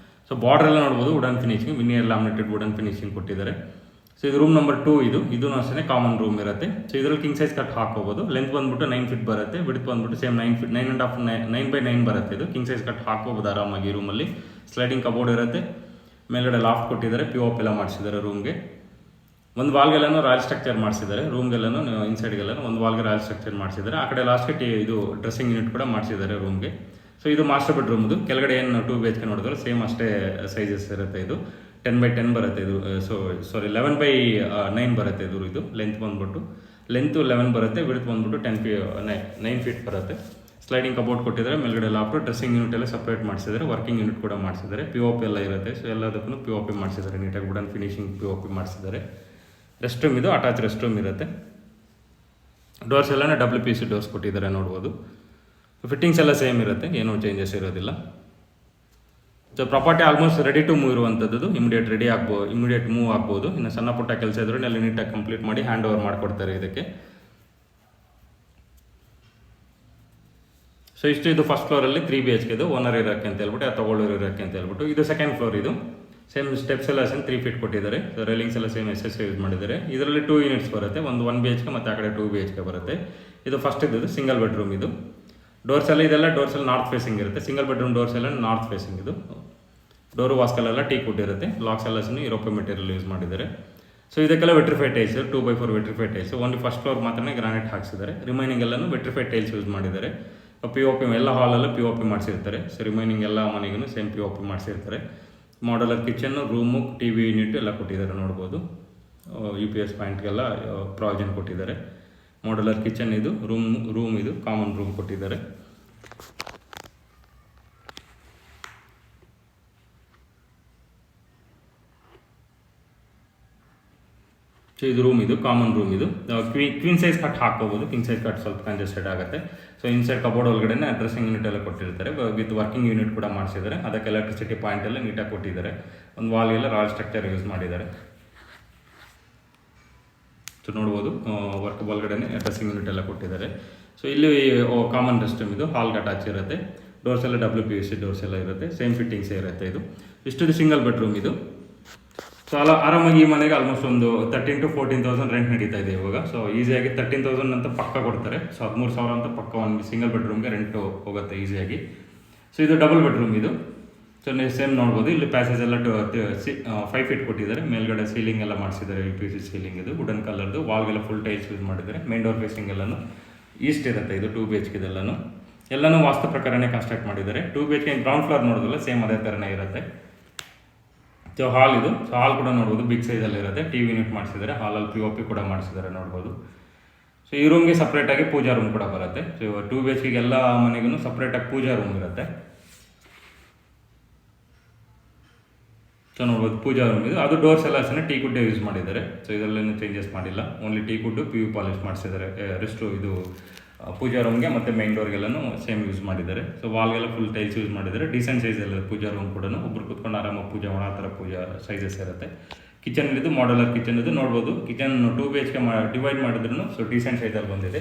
ಸೊ ಬಾರ್ಡರ್ ಎಲ್ಲ ನೋಡ್ಬೋದು wooden finishing, veneer laminated wooden finishing ಕೊಟ್ಟಿದ್ದಾರೆ. ಸೊ ಇದು ರೂಮ್ ನಂಬರ್ 2, ಇದೂ ಅಷ್ಟೇ ಕಾಮನ್ ರೂಮ್ ಇರುತ್ತೆ. ಸೊ ಇದರಲ್ಲಿ ಕಿಂಗ್ ಸೈಜ್ ಕಟ್ ಹಾಕೋಬೋದು. ಲೆಂತ್ ಬಂದ್ಬಿಟ್ಟು 9 ಫೀಟ್ ಬರುತ್ತೆ, ವಿಡ್ತ್ ಬಂದ್ಬಿಟ್ಟು ಸೇಮ್ 9 ಫೀಟ್ 9.5 ಬರುತ್ತೆ. ಇದು ಕಿಂಗ್ ಸೈಜ್ ಕಟ್ ಹಾಕೋಬೋದು ಆರಾಮಾಗಿ. ಈ ರೂಮಲ್ಲಿ ಸ್ಲೈಡಿಂಗ್ ಕಬೋರ್ಡ್ ಇರುತ್ತೆ, ಮೇಲ್ಗಡೆ ಲಾಫ್ಟ್ ಕೊಟ್ಟಿದ್ದಾರೆ, POP ಎಲ್ಲ ಮಾಡಿಸಿದ್ದಾರೆ ರೂಮ್ಗೆ. ಒಂದು ವಾಲ್ಗೆಲ್ಲನೂ ರಾಯಲ್ ಸ್ಟ್ರಕ್ಚರ್ ಮಾಡಿಸಿದ್ದಾರೆ, ರೂಮ್ಗೆಲ್ಲನೂ ಇನ್ಸೈಡ್ಗೆಲ್ಲನೂ ಒಂದು ವಾಲ್ಗೆ ರಾಯಲ್ ಸ್ಟ್ರಕ್ಚರ್ ಮಾಡಿಸಿದ್ದಾರೆ. ಆ ಕಡೆ ಲಾಸ್ಟ್ಗೆ ಇದು ಡ್ರೆಸ್ಸಿಂಗ್ ಯೂನಿಟ್ ಕೂಡ ಮಾಡಿಸಿದ್ದಾರೆ ರೂಮ್ಗೆ. ಸೊ ಇದು ಮಾಸ್ಟರ್ ಬೆಡ್ರೂಮ್ದು. ಕೆಳಗಡೆ ಏನು 2 BHK ನೋಡಿದ್ರೆ ಸೇಮ್ ಅಷ್ಟೇ ಸೈಜಸ್ ಇರುತ್ತೆ. ಇದು 10x10 ಬರುತ್ತೆ. ಇದು 11x9 ಬರುತ್ತೆ. ಇದು ಲೆಂತ್ ಬಂದ್ಬಿಟ್ಟು 11 ಬರುತ್ತೆ, ವಿಡ್ತ್ ಬಂದ್ಬಿಟ್ಟು 9 ಫೀಟ್ ಬರುತ್ತೆ. ಸ್ಲೈಡಿಂಗ್ ಕಬೋರ್ಡ್ ಕೊಟ್ಟಿದ್ದಾರೆ, ಮೇಲ್ಗಡೆ ಲಾಫ್ಟು, ಡ್ರೆಸ್ಸಿಂಗ್ ಯೂನಿಟ್ ಎಲ್ಲ ಸಪ್ರೇಟ್ ಮಾಡಿಸಿದ್ದಾರೆ, ವರ್ಕಿಂಗ್ ಯೂನಿಟ್ ಕೂಡ ಮಾಡಿಸಿದ್ದಾರೆ, POP ಎಲ್ಲ ಇರುತ್ತೆ. ಸೊ ಎಲ್ಲದಕ್ಕೂ POP ಮಾಡಿಸಿದ್ದಾರೆ ನೀಟಾಗಿ, ವುಡನ್ ಫಿನಿಶಿಂಗ್ POP ಮಾಡಿಸಿದ್ದಾರೆ. ರೆಸ್ಟ್ ರೂಮ್ ಇದು ಅಟ್ಯಾಚ್ ರೆಸ್ಟ್ ರೂಮ್ ಇರುತ್ತೆ. ಡೋರ್ಸ್ ಎಲ್ಲನೇ WPC ಡೋರ್ಸ್ ಕೊಟ್ಟಿದ್ದಾರೆ ನೋಡ್ಬೋದು. ಫಿಟ್ಟಿಂಗ್ಸ್ ಎಲ್ಲ ಸೇಮ್ ಇರುತ್ತೆ, ಏನೂ ಚೇಂಜಸ್ ಇರೋದಿಲ್ಲ. So property almost ready to move ಇರುವಂಥದ್ದು. ಇಮಿಡಿಯೇಟ್ ಮೂವ್ ಆಗ್ಬೋದು. ಇನ್ನು ಸಣ್ಣ ಪುಟ್ಟ ಕೆಲಸ ಇದ್ರೂ ಅಲ್ಲಿ ನೀಟಾಗಿ ಕಂಪ್ಲೀಟ್ ಮಾಡಿ ಹ್ಯಾಂಡ್ ಓವರ್ ಮಾಡಿಕೊಡ್ತಾರೆ ಇದಕ್ಕೆ. ಸೊ ಇಷ್ಟು ಇದು ಫಸ್ಟ್ ಫ್ಲೋರಲ್ಲಿ 3 BHK ಇದು ಓನರ್ ಇರೋಕ್ಕೆ ಅಂತ ಹೇಳ್ಬಿಟ್ಟು, ತಗೊಳ್ಳೋರು ಇರೋಕ್ಕೆ ಅಂತ ಹೇಳ್ಬಿಟ್ಟು. ಇದು ಸೆಕೆಂಡ್ ಫ್ಲೋರ್. ಇದು ಸೇಮ್ ಸ್ಟೆಪ್ಸ್ ಎಲ್ಲ ಸೇಮ್ 3 ಫೀಟ್ ಕೊಟ್ಟಿದ್ದಾರೆ. ಸೊ ರೈಲಿಂಗ್ಸ್ ಎಲ್ಲ ಸೇಮ್ SS ಯೂಸ್ ಮಾಡಿದ್ದಾರೆ. ಇದರಲ್ಲಿ 2 ಯೂನಿಟ್ಸ್ ಬರುತ್ತೆ, ಒಂದು 1 BHK ಮತ್ತು ಆ ಕಡೆ 2 BHK ಬರುತ್ತೆ. ಇದು ಫಸ್ಟ್ ಇದ್ದು ಸಿಂಗಲ್ ಬೆಡ್ರೂಮ್. ಇದು ಡೋರ್ಸ್ ಎಲ್ಲ ಇದೆಲ್ಲ ಡೋರ್ಸ್ ಎಲ್ಲ ನಾರ್ತ್ ಫೇಸಿಂಗ್ ಇರುತ್ತೆ. ಸಿಂಗಲ್ ಬೆಡ್ರೂಮ್ ಡೋರ್ಸ್ ಎಲ್ಲ ನಾರ್ತ್ ಫೇಸಿಂಗ್ ಇದು. ಡೋರು ವಾಸ್ಕಲೆಲ್ಲ ಟೀಕ್ ವುಡ್ ಇರುತ್ತೆ. ಲಾಕ್ಸ್ ಎಲ್ಲ ಯುರೋಪಿಯನ್ ಮೆಟೀರಿಯಲ್ ಯೂಸ್ ಮಾಡಿದ್ದಾರೆ. ಸೊ ಇದಕ್ಕೆಲ್ಲ vitrified tiles 2x4 vitrified tiles. Only first floor ಮಾತ್ರ ಗ್ರಾನೈಟ್ ಹಾಕ್ಸಿದ್ದಾರೆ. ರಿಮೈನಿಂಗ್ ಎಲ್ಲನೂ ವೆಟ್ರಿಫೈಡ್ ಟೈಲ್ಸ್ ಯೂಸ್ ಮಾಡಿದ್ದಾರೆ. POP ಎಲ್ಲ ಹಾಲಲ್ಲೂ POP ಮಾಡಿಸಿರ್ತಾರೆ. ಸೊ ರಿಮೈನಿಂಗ್ ಎಲ್ಲ ಮನೆಗೂ ಸೇಮ್ POP ಮಾಡಿಸಿರ್ತಾರೆ. Modular kitchen, room, TV unit ಎಲ್ಲ ಕೊಟ್ಟಿದ್ದಾರೆ ನೋಡ್ಬೋದು. UPS ಪಾಯಿಂಟ್ಗೆಲ್ಲ ಪ್ರಾವಿಷನ್ ಕೊಟ್ಟಿದ್ದಾರೆ. ಮಾಡಲರ್ ಕಿಚನ್ ಇದು, ರೂಮ್ ಇದು ಕಾಮನ್ ರೂಮ್ ಕೊಟ್ಟಿದ್ದಾರೆ. ಸೊ ಇದು ರೂಮ್, ಇದು ಕಾಮನ್ ರೂಮ್. ಇದು ಕ್ವೀನ್ ಸೈಜ್ ಕಟ್ ಹಾಕೋಬೋದು. ಕಿಂಗ್ ಸೈಜ್ ಕಟ್ ಸ್ವಲ್ಪ ಕಂಜೆಸ್ಟೆಡ್ ಆಗುತ್ತೆ. ಸೊ ಇನ್ಸೈಡ್ ಕಬೋರ್ಡ್ ಒಳಗಡೆ ಡ್ರೆಸ್ಸಿಂಗ್ ಯೂನಿಟ್ ಎಲ್ಲ ಕೊಟ್ಟಿರ್ತಾರೆ. ವಿತ್ ವರ್ಕಿಂಗ್ ಯೂನಿಟ್ ಕೂಡ ಮಾಡಿಸಿದ್ದಾರೆ. ಅದಕ್ಕೆ ಎಲೆಕ್ಟ್ರಿಸಿಟಿ ಪಾಯಿಂಟ್ ಎಲ್ಲ ನೀಟಾಗಿ ಕೊಟ್ಟಿದ್ದಾರೆ. ಒಂದು ವಾಲ್ಗೆಲ್ಲ ರಾಯಲ್ ಸ್ಟ್ರಕ್ಚರ್ ಯೂಸ್ ಮಾಡಿದ್ದಾರೆ. ಸೊ ನೋಡ್ಬೋದು ವರ್ಕ್ ಒಳಗಡೆ ಡ್ರೆಸ್ಸಿಂಗ್ ಯೂನಿಟ್ ಎಲ್ಲ ಕೊಟ್ಟಿದ್ದಾರೆ. ಸೊ ಇಲ್ಲಿ ಕಾಮನ್ ರೆಸ್ಟ್ ರೂಮ್ ಇದು, ಹಾಲ್ಗೆ ಅಟ್ಯಾಚ್ ಇರುತ್ತೆ. ಡೋರ್ಸ್ ಎಲ್ಲ WPVC ಡೋರ್ಸ್ ಎಲ್ಲ ಇರುತ್ತೆ. ಸೇಮ್ ಫಿಟ್ಟಿಂಗ್ಸೇ ಇರುತ್ತೆ. ಇಷ್ಟು ಸಿಂಗಲ್ ಬೆಡ್ರೂಮ್ ಇದು. ಸೊ ಆರಾಮಾಗಿ ಈ ಮನೆಗೆ ಆಲ್ಮೋಸ್ಟ್ ಒಂದು 13,000 to 14,000 ರೆಂಟ್ ನಡೀತಾ ಇದೆ ಇವಾಗ. ಸೊ ಈಸಿಯಾಗಿ 13,000 ಅಂತ ಪಕ್ಕ ಕೊಡ್ತಾರೆ. ಸೊ 13,000 ಅಂತ ಪಕ್ಕ ಒಂದು ಸಿಂಗಲ್ ಬೆಡ್ರೂಮ್ಗೆ ರೆಂಟು ಹೋಗುತ್ತೆ ಈಸಿಯಾಗಿ. ಸೊ ಇದು ಡಬಲ್ ಬೆಡ್ರೂಮ್ ಇದು. ಸೊ ನೀವು ಸೇಮ್ ನೋಡ್ಬೋದು. ಇಲ್ಲಿ ಪ್ಯಾಸೇಜ್ ಎಲ್ಲ 5 ಫೀಟ್ ಕೊಟ್ಟಿದ್ದಾರೆ. ಮೇಲ್ಗಡೆ ಸೀಲಿಂಗ್ ಎಲ್ಲ ಮಾಡಿಸಿದ್ದಾರೆ. UPVC ಸೀಲಿಂಗ್ ಇದು, ವುಡನ್ ಕಲರ್ದು. ವಾಲ್ಗೆಲ್ಲ ಫುಲ್ ಟೈಲ್ಸ್ ಯೂಸ್ ಮಾಡಿದ್ದಾರೆ. ಮೇನ್ ಡೋರ್ ಫೇಸಿಂಗ್ ಎಲ್ಲನೂ ಈಸ್ಟ್ ಇರುತ್ತೆ. ಇದು 2 BHK ಎಲ್ಲನೂ ವಾಸ್ತು ಪ್ರಕಾರನೇ ಕನ್ಸ್ಟ್ರಕ್ಟ್ ಮಾಡಿದ್ದಾರೆ. 2 BHK ಗ್ರೌಂಡ್ ಫ್ಲೋರ್ ನೋಡೋದಿಲ್ಲ, ಸೇಮ್ ಅದೇ ಥರನೇ ಇರುತ್ತೆ. ಸೊ ಹಾಲ್ ಇದು. ಸೊ ಹಾಲ್ ಕೂಡ ನೋಡ್ಬೋದು, ಬಿಗ್ ಸೈಜಲ್ಲಿ ಇರುತ್ತೆ. TV ಯೂನಿಟ್ ಮಾಡಿಸಿದ್ದಾರೆ. ಹಾಲಲ್ಲಿ POP ಕೂಡ ಮಾಡಿಸಿದ್ದಾರೆ ನೋಡ್ಬೋದು. ಸೊ ಈ ರೂಮ್ಗೆ ಸಪ್ರೇಟಾಗಿ ಪೂಜಾ ರೂಮ್ ಕೂಡ ಬರುತ್ತೆ. ಸೊ 2 BHK ಎಲ್ಲ ಮನೆಗೂ ಸಪ್ರೇಟಾಗಿ ಪೂಜಾ ರೂಮ್ ಇರುತ್ತೆ. ಸೊ ನೋಡ್ಬೋದು ಪೂಜಾ ರೂಮ್ ಇದು. ಅದು ಡೋರ್ಸ್ ಎಲ್ಲ ಟೀಕ್ ವುಡ್ ಯೂಸ್ ಮಾಡಿದ್ದಾರೆ. ಸೊ ಇದರಲ್ಲೇನು ಚೇಂಜಸ್ ಮಾಡಿಲ್ಲ. Only teak wood PU polish ಮಾಡಿಸಿದ್ದಾರೆ. ರೆಸ್ಟು ಇದು ಪೂಜಾ ರೂಮ್ಗೆ ಮತ್ತು ಮೈನ್ ಡೋರ್ಗೆಲ್ಲೂ ಸೇಮ್ ಯೂಸ್ ಮಾಡಿದ್ದಾರೆ. ಸೊ ವಾಲ್ಗೆಲ್ಲ ಫುಲ್ ಟೈಲ್ಸ್ ಯೂಸ್ ಮಾಡಿದ್ದಾರೆ. ಡೀಸೆಂಟ್ ಸೈಜ್ ಎಲ್ಲ ಪೂಜಾ ರೂಮ್ ಕೂಡ ಒಬ್ರು ಕುತ್ಕೊಂಡು ಆರಾಮಾಗಿ ಪೂಜೆ ಮಾಡೋ ಥರ ಪೂಜಾ ಸೈಜಸ್ ಇರುತ್ತೆ. ಕಿಚನ್ ಇದು ಮಾಡಲರ್ ಕಿಚನ್ ಇದು ನೋಡ್ಬೋದು. ಕಿಚನ್ 2 BHK ಡಿವೈಡ್ ಮಾಡಿದ್ರು. ಸೊ ಡೀಸೆಂಟ್ ಸೈಜಲ್ಲಿ ಬಂದಿದೆ.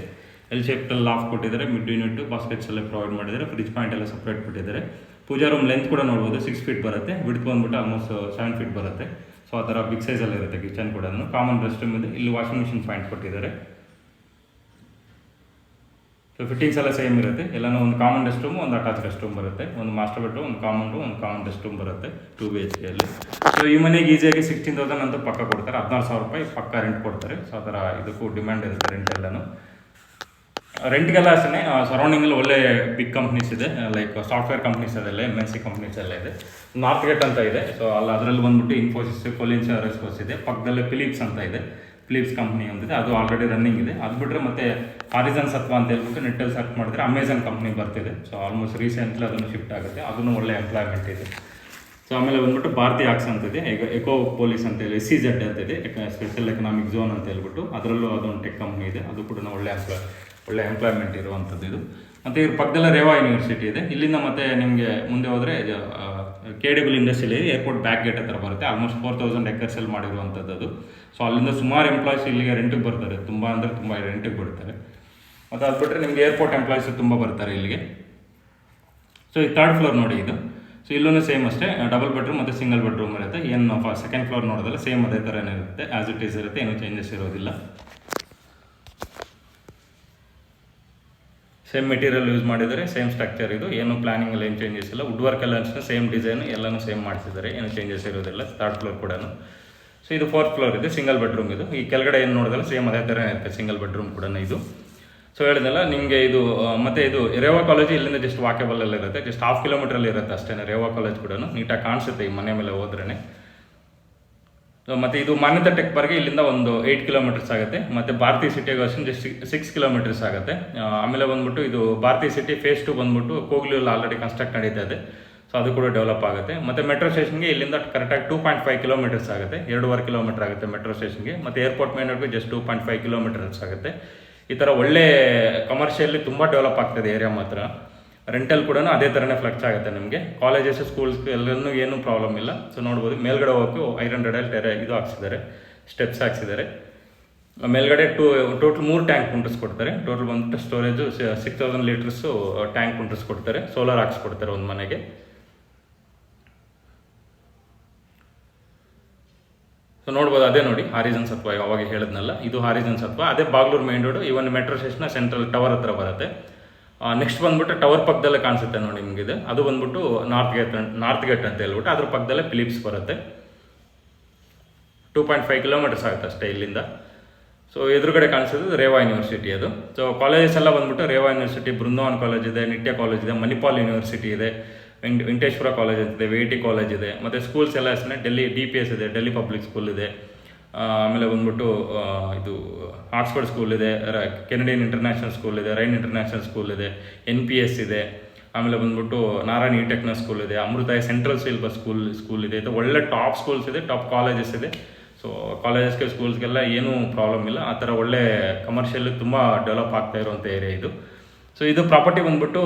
ಶೇಪ್ಟಲ್ಲಿ ಲಾಫ್ಟ್ ಕೊಟ್ಟಿದ್ದಾರೆ. ಮಿಡ್ ಯೂನಿಟ್ ಬಾಸ್ಕೆಟ್ಸ್ ಎಲ್ಲ ಪ್ರೊವೈಡ್ ಮಾಡಿದ್ದಾರೆ. ಫ್ರಿಜ್ ಪಾಯಿಂಟ್ ಎಲ್ಲ ಸಪ್ರೇಟ್ ಕೊಟ್ಟಿದ್ದಾರೆ. ಪೂಜಾ ರೂಮ್ ಲೆಂತ್ ಕೂಡ ನೋಡ್ಬೋದು 6 ಫೀಟ್ ಬರುತ್ತೆ. ವಿಡ್ತ್ ಬಂದ್ಬಿಟ್ಟು ಆಲ್ಮೋಸ್ಟ್ 7 ಫೀಟ್ ಬರುತ್ತೆ. ಸೊ ಆ ಥರ ಬಿಗ್ ಸೈಜಲ್ಲಿ ಇರುತ್ತೆ ಕಿಚನ್ ಕೂಡ. ಕಾಮನ್ ರೆಸ್ಟ್ ರೂಮ್ ಇದೆ. ಇಲ್ಲಿ ವಾಷಿಂಗ್ ಮಿಷಿನ್ ಪಾಯಿಂಟ್ ಕೊಟ್ಟಿದ್ದಾರೆ. ಸೊ ಫಿಟ್ಟಿಂಗ್ಸ್ ಎಲ್ಲ ಸೇಮ್ ಇರುತ್ತೆ. ಎಲ್ಲನೂ ಒಂದು ಕಾಮನ್ ರೆಸ್ಟ್ ರೂಮ್, ಒಂದು ಅಟ್ಯಾಚ್ ರೆಸ್ಟ್ ರೂಮ್ ಬರುತ್ತೆ. ಒಂದು ಮಾಸ್ಟರ್ ಬೆಡ್ರೂಮ್, ಒಂದು ಕಾಮನ್ ರೂಮ್, ಒಂದು ಕಾಮನ್ ರೆಸ್ಟ್ ರೂಮ್ ಬರುತ್ತೆ 2 BHK ಅಲ್ಲಿ. ಸೊ ಈ ಮನೆಗೆ ಈಸಿಯಾಗಿ 16,000 ಅಂತ ಪಕ್ಕ ಕೊಡ್ತಾರೆ. 14,000 ರೂಪಾಯಿ ಪಕ್ಕ ರೆಂಟ್ ಕೊಡ್ತಾರೆ. ಸೊ ಆ ಥರ ಇದಕ್ಕೂ ಡಿಮ್ಯಾಂಡ್ ಇರುತ್ತೆ ರೆಂಟ್ ಎಲ್ಲನೂ. ರೆಂಟ್ಗೆಲ್ಲ ಅಷ್ಟೇ ಸರೌಂಡಿಂಗಲ್ಲಿ ಒಳ್ಳೆ ಬಿಗ್ ಕಂಪ್ನೀಸ್ ಇದೆ. ಲೈಕ್ ಸಾಫ್ಟ್ವೇರ್ ಕಂಪ್ನೀಸ್ ಅದೆಲ್ಲ MNC ಕಂಪ್ನೀಸ್ ಎಲ್ಲ ಇದೆ. ನಾರ್ತ್ ಗೇಟ್ ಅಂತ ಇದೆ. ಸೊ ಅದರಲ್ಲಿ ಬಂದ್ಬಿಟ್ಟು ಇನ್ಫೋಸಿಸ್, ಕೊಲಿನ್ಸ್, ರೆಸ್ಕೋಸ್ ಇದೆ. ಪಕ್ಕದಲ್ಲೇ ಫಿಲಿಪ್ಸ್ ಅಂತ ಇದೆ. ಫಿಲಿಪ್ಸ್ ಕಂಪ್ನಿ ಅಂತಿದೆ, ಅದು ಆಲ್ರೆಡಿ ರನ್ನಿಂಗ್ ಇದೆ. ಅದು ಬಿಟ್ಟರೆ ಮತ್ತೆ ಹಾರಿಜನ್ ಸತ್ವ ಅಂತ ಹೇಳ್ಬಿಟ್ಟು ನೆಟ್ಟಲ್ಲಿ ಸರ್ಚ್ ಮಾಡಿದ್ರೆ ಅಮೆಝಾನ್ ಕಂಪ್ನಿ ಬರ್ತಿದೆ. ಸೊ ಆಲ್ಮೋಸ್ಟ್ ರೀಸೆಂಟ್ಲಿ ಅದನ್ನು ಶಿಫ್ಟ್ ಆಗುತ್ತೆ. ಅದನ್ನು ಒಳ್ಳೆ ಎಂಪ್ಲಾಯ್ಮೆಂಟ್ ಇದೆ. ಸೊ ಆಮೇಲೆ ಬಂದ್ಬಿಟ್ಟು ಭಾರತಿ ಆಕ್ಸ್ ಅಂತಿದೆ. ಈಗ ಎಕೋ ಪೊಲೀಸ್ ಅಂತ ಹೇಳಿ SEZ ಅಂತಿದೆ, ಸ್ಪೆಷಲ್ ಎಕನಾಮಿಕ್ ಝೋನ್ ಅಂತ ಹೇಳ್ಬಿಟ್ಟು. ಅದರಲ್ಲೂ ಅದೊಂದು ಟೆಕ್ ಕಂಪ್ನಿ ಇದೆ. ಅದು ಕೂಡ ಒಳ್ಳೆ ಎಂಪ್ಲಾಯ್ಮೆಂಟ್ ಇರುವಂಥದ್ದು ಇದು. ಮತ್ತು ಇವ್ರ ಪಕ್ಕದಲ್ಲೇ ರೇವಾ ಯೂನಿವರ್ಸಿಟಿ ಇದೆ. ಇಲ್ಲಿಂದ ಮತ್ತೆ ನಿಮಗೆ ಮುಂದೆ ಹೋದರೆ KW industrial airport back gate ಹತ್ರ ಬರುತ್ತೆ. ಆಲ್ಮೋಸ್ಟ್ 4,000 ಎಕರ್ಸಲ್ಲಿ ಮಾಡಿರುವಂಥದ್ದು ಅದು. ಸೊ ಅಲ್ಲಿಂದ ಸುಮಾರು ಎಂಪ್ಲಾಯ್ಸ್ ಇಲ್ಲಿಗೆ ರೆಂಟಿಗೆ ಬರ್ತಾರೆ. ತುಂಬ ರೆಂಟಿಗೆ ಬಿಡ್ತಾರೆ. ಮತ್ತು ಅದು ಬಿಟ್ಟರೆ ನಿಮಗೆ ಏರ್ಪೋರ್ಟ್ ಎಂಪ್ಲಾಯ್ಸ್ ತುಂಬ ಬರ್ತಾರೆ ಇಲ್ಲಿಗೆ. ಸೊ ಈ 3rd ಫ್ಲೋರ್ ನೋಡಿ ಇದು. ಸೊ ಇಲ್ಲೂ ಸೇಮ್ ಅಷ್ಟೇ, ಡಬಲ್ ಬೆಡ್ರೂಮ್ ಮತ್ತು ಸಿಂಗಲ್ ಬೆಡ್ರೂಮ್ ಇರುತ್ತೆ. ಏನು 2nd ಫ್ಲೋರ್ ನೋಡೋದಲ್ಲ, ಸೇಮ್ ಅದೇ ಥರನೇ ಇರುತ್ತೆ. ಆ್ಯಸ್ ಇಟ್ ಈಸ್ ಇರುತ್ತೆ, ಏನೂ ಚೇಂಜಸ್ ಇರೋದಿಲ್ಲ. ಸೇಮ್ ಮೆಟೀರಿಯಲ್ ಯೂಸ್ ಮಾಡಿದ್ದಾರೆ, ಸೇಮ್ ಸ್ಟ್ರಕ್ಚರ್ ಇದು. ಏನು ಪ್ಲಾನಿಂಗ್ ಎಲ್ಲ ಏನು ಚೇಂಜಸ್ ಇಲ್ಲ. ವುಡ್ ವರ್ಕ್ ಎಲ್ಲ ಅಷ್ಟೇ ಸೇಮ್ ಡಿಸೈನ್ ಎಲ್ಲನೂ ಸೇಮ್ ಮಾಡಿಸಿದ್ದಾರೆ. ಏನು ಚೇಂಜಸ್ ಇರೋದಿಲ್ಲ. 3rd ಫ್ಲೋರ್ ಕೂಡ. ಸೊ ಇದು 4th ಫ್ಲೋರ್ ಇದೆ, ಸಿಂಗಲ್ ಬೆಡ್ರೂಮ್ ಇದು. ಈ ಕೆಳಗಡೆ ಏನು ನೋಡೋದಲ್ಲ ಸೇಮ್ ಅದೇ ಥರ ಇರುತ್ತೆ, ಸಿಂಗಲ್ ಬೆಡ್ರೂಮ್ ಕೂಡ ಇದು. ಸೊ ಹೇಳಿದಲ್ಲ ನಿಮಗೆ ಇದು. ಮತ್ತು ಇದು ರೇವಾ ಕಾಲೇಜು ಇಲ್ಲಿಂದ ಜಸ್ಟ್ ವಾಕೇಬಲ್ ಎಲ್ಲ ಇರುತ್ತೆ. ಜಸ್ಟ್ 1/2 ಕಿಲೋಮೀಟ್ರಲ್ಲಿ ಇರುತ್ತೆ ಅಷ್ಟೇ ರೇವಾ ಕಾಲೇಜ್ ಕೂಡ. ನೀಟಾಗಿ ಕಾಣಿಸುತ್ತೆ ಈ ಮನೆ ಮೇಲೆ ಹೋದ್ರೇ. ಮತ್ತು ಇದು ಮಾನ್ಯತಾ ಟೆಕ್ ಪಾರ್ಕ್ಗೆ ಇಲ್ಲಿಂದ ಒಂದು 8 ಕಿಲೋಮೀಟರ್ಸ್ ಆಗುತ್ತೆ. ಮತ್ತು ಭಾರತಿ ಸಿಟಿಗೆ ಅಷ್ಟೇ ಜಸ್ಟ್ 6 ಕಿಲೋಮೀಟರ್ಸ್ ಆಗುತ್ತೆ. ಆಮೇಲೆ ಬಂದ್ಬಿಟ್ಟು ಇದು ಭಾರತಿ ಸಿಟಿ ಫೇಸ್ 2 ಬಂದ್ಬಿಟ್ಟು ಕೋಗ್ಲೂರಲ್ಲಿ ಆಲ್ರೆಡಿ ಕನ್ಸ್ಟ್ರಕ್ಟ್ ನಡೀತಾ ಇದೆ. ಸೊ ಅದು ಕೂಡ ಡೆವಲಪ್ ಆಗುತ್ತೆ. ಮತ್ತು ಮೆಟ್ರೋ ಸ್ಟೇಷನ್ಗೆ ಇಲ್ಲಿಂದ ಕರೆಕ್ಟಾಗಿ 2.5 ಕಿಲೋಮೀಟರ್ಸ್ ಆಗುತ್ತೆ. 2.5 ಕಿಲೋಮೀಟರ್ ಆಗುತ್ತೆ ಮೆಟ್ರೋ ಸ್ಟೇಷನ್ಗೆ. ಮತ್ತು ಏರ್ಪೋರ್ಟ್ ಮೇನ್ ರೋಡ್ಗೆ ಜಸ್ಟ್ 2.5 ಕಿಲೋಮೀಟರ್ಸ್ ಆಗುತ್ತೆ. ಈ ಥರ ಒಳ್ಳೆ ಕಮರ್ಷಿಯಲಿ ತುಂಬ ಡೆವಲಪ್ ಆಗ್ತದೆ ಏರಿಯಾ ಮಾತ್ರ. ರೆಂಟಲ್ ಕೂಡ ಅದೇ ಥರನೇ ಫ್ಲೆಕ್ಸ್ ಆಗುತ್ತೆ ನಿಮಗೆ. ಕಾಲೇಜಸ್, ಸ್ಕೂಲ್ಸ್ ಎಲ್ಲನೂ ಏನೂ ಪ್ರಾಬ್ಲಮ್ ಇಲ್ಲ. ಸೊ ನೋಡ್ಬೋದು ಮೇಲ್ಗಡೆ ಹೋಗೋಕ್ಕೆ ಐರನ್ ರೆಡ್ ಇದು ಹಾಕ್ಸಿದ್ದಾರೆ, ಸ್ಟೆಪ್ಸ್ ಹಾಕ್ಸಿದ್ದಾರೆ. ಮೇಲ್ಗಡೆ ಟೋಟಲ್ 3 ಟ್ಯಾಂಕ್ ಕುಂಟಿಸ್ಕೊಡ್ತಾರೆ. ಟೋಟಲ್ ಬಂದ್ಬಿಟ್ಟು ಸ್ಟೋರೇಜು 6,000 ಲೀಟರ್ಸು ಟ್ಯಾಂಕ್ ಕುಂಟಿಸ್ಕೊಡ್ತಾರೆ. ಸೋಲಾರ್ ಹಾಕ್ಸ್ಕೊಡ್ತಾರೆ ಒಂದು ಮನೆಗೆ. ಸೊ ನೋಡ್ಬೋದು ಅದೇ ನೋಡಿ ಹಾರಿಜನ್ ಸತ್ವ, ಅವಾಗ ಹೇಳಿದ್ನಲ್ಲ ಇದು ಹಾರಿಜನ್ ಸತ್ವ. ಅದೇ ಬಾಗ್ಲೂರು ಮೇನ್ ರೋಡು. ಇವನ್ ಮೆಟ್ರೋ ಸ್ಟೇಷನ್ ಸೆಂಟ್ರಲ್ ಟವರ್ ಹತ್ರ ಬರುತ್ತೆ. ನೆಕ್ಸ್ಟ್ ಬಂದ್ಬಿಟ್ಟು ಟವರ್ ಪಕ್ಕದಲ್ಲೇ ಕಾಣಿಸುತ್ತೆ ನೋಡಿ ನಿಮಗಿದೆ, ಅದು ಬಂದ್ಬಿಟ್ಟು ನಾರ್ತ್ ಗೇಟ್ ಅಂತ ಹೇಳ್ಬಿಟ್ಟು ಅದ್ರ ಪಕ್ಕದಲ್ಲೇ ಫಿಲಿಪ್ಸ್ ಬರುತ್ತೆ. 2.5 ಕಿಲೋಮೀಟರ್ಸ್ ಆಗುತ್ತೆ ಅಷ್ಟೇ ಇಲ್ಲಿಂದ. ಸೊ ಎದುರುಗಡೆ ಕಾಣಿಸೋದು ರೇವಾ ಯೂನಿವರ್ಸಿಟಿ ಅದು. ಸೊ ಕಾಲೇಜಸ್ ಎಲ್ಲ ಬಂದ್ಬಿಟ್ಟು ರೇವಾ ಯೂನಿವರ್ಸಿಟಿ, ಬೃಂದಾವನ್ ಕಾಲೇಜ್ ಇದೆ, ನಿಟ್ಯ ಕಾಲೇಜ್ ಇದೆ, ಮಣಿಪಾಲ್ ಯೂನಿವರ್ಸಿಟಿ ಇದೆ, ವೆಂಕಟೇಶ್ವರ ಕಾಲೇಜ್ ಇದೆ, ವೇಟಿ ಕಾಲೇಜ್ ಇದೆ. ಮತ್ತು ಸ್ಕೂಲ್ಸ್ ಎಲ್ಲ ಹೆಸರು ಡೆಲ್ಲಿ DPS ಇದೆ, ಡೆಲ್ಲಿ ಪಬ್ಲಿಕ್ ಸ್ಕೂಲ್ ಇದೆ. ಆಮೇಲೆ ಬಂದ್ಬಿಟ್ಟು ಇದು ಆಕ್ಸ್ಫರ್ಡ್ ಸ್ಕೂಲ್ ಇದೆ, ಕೆನಡಿಯನ್ ಇಂಟರ್ನ್ಯಾಷನಲ್ ಸ್ಕೂಲ್ ಇದೆ, ರೈನ್ ಇಂಟರ್ನ್ಯಾಷನಲ್ ಸ್ಕೂಲ್ ಇದೆ, NPS ಇದೆ. ಆಮೇಲೆ ಬಂದ್ಬಿಟ್ಟು ನಾರಾಯಣ್ ಟೆಕ್ನೋ ಸ್ಕೂಲ್ ಇದೆ, ಅಮೃತಾಯ ಸೆಂಟ್ರಲ್ ಸಿಲೆಬಸ್ ಸ್ಕೂಲ್ ಇದೆ. ಇದು ಒಳ್ಳೆ ಟಾಪ್ ಸ್ಕೂಲ್ಸ್ ಇದೆ, ಟಾಪ್ ಕಾಲೇಜಸ್ ಇದೆ. ಸೊ ಕಾಲೇಜಸ್ಗೆ ಸ್ಕೂಲ್ಸ್ಗೆಲ್ಲ ಏನೂ ಪ್ರಾಬ್ಲಮ್ ಇಲ್ಲ. ಆ ಥರ ಒಳ್ಳೆ ಕಮರ್ಷಿಯಲ್ ತುಂಬ ಡೆವಲಪ್ ಆಗ್ತಾ ಇರುವಂಥ ಏರಿಯಾ ಇದು. ಸೊ ಇದು ಪ್ರಾಪರ್ಟಿ ಬಂದ್ಬಿಟ್ಟು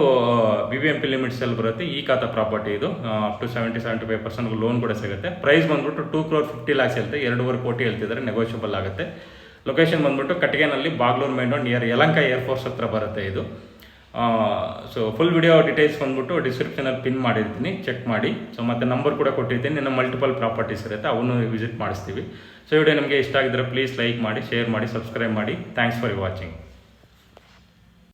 BBMP ಲಿಮಿಟ್ಸಲ್ಲಿ ಬರುತ್ತೆ. ಈ ಖಾತಾ ಪ್ರಾಪರ್ಟಿ ಇದು ಅಪ್ ಟು 70-75% ಲೋನ್ ಕೂಡ ಸಿಗುತ್ತೆ. ಪ್ರೈಸ್ ಬಂದ್ಬಿಟ್ಟು 2,50,00,000 ಹೇಳ್ತೆ, 2.5 ಕೋಟಿ ಹೇಳ್ತಿದ್ದಾರೆ, ನೆಗೋಷಿಯಬಲ್ ಆಗುತ್ತೆ. ಲೊಕೇಶನ್ ಬಂದ್ಬಿಟ್ಟು ಕಟ್ಟಿಗೆನಲ್ಲಿ Bagalur main road near Yelahanka air force ಹತ್ರ ಬರುತ್ತೆ ಇದು. ಸೊ ಫುಲ್ ವಿಡಿಯೋ ಡೀಟೇಲ್ಸ್ ಬಂದ್ಬಿಟ್ಟು ಡಿಸ್ಕ್ರಿಪ್ಷನಲ್ಲಿ ಪಿನ್ ಮಾಡಿರ್ತೀನಿ, ಚೆಕ್ ಮಾಡಿ. ಸೊ ಮತ್ತು ನಂಬರ್ ಕೂಡ ಕೊಟ್ಟಿರ್ತೀನಿ, ನಿನ್ನ ಮಲ್ಟಿಪಲ್ ಪ್ರಾಪರ್ಟೀಸ್ ಇರುತ್ತೆ, ಅವನ್ನು ವಿಸಿಟ್ ಮಾಡಿಸ್ತೀವಿ. ಸೊ ವಿಡಿಯೋ ನಿಮಗೆ ಇಷ್ಟ ಆಗಿದ್ರೆ ಪ್ಲೀಸ್ ಲೈಕ್ ಮಾಡಿ, ಶೇರ್ ಮಾಡಿ, ಸಬ್ಸ್ಕ್ರೈಬ್ ಮಾಡಿ. Thanks for watching.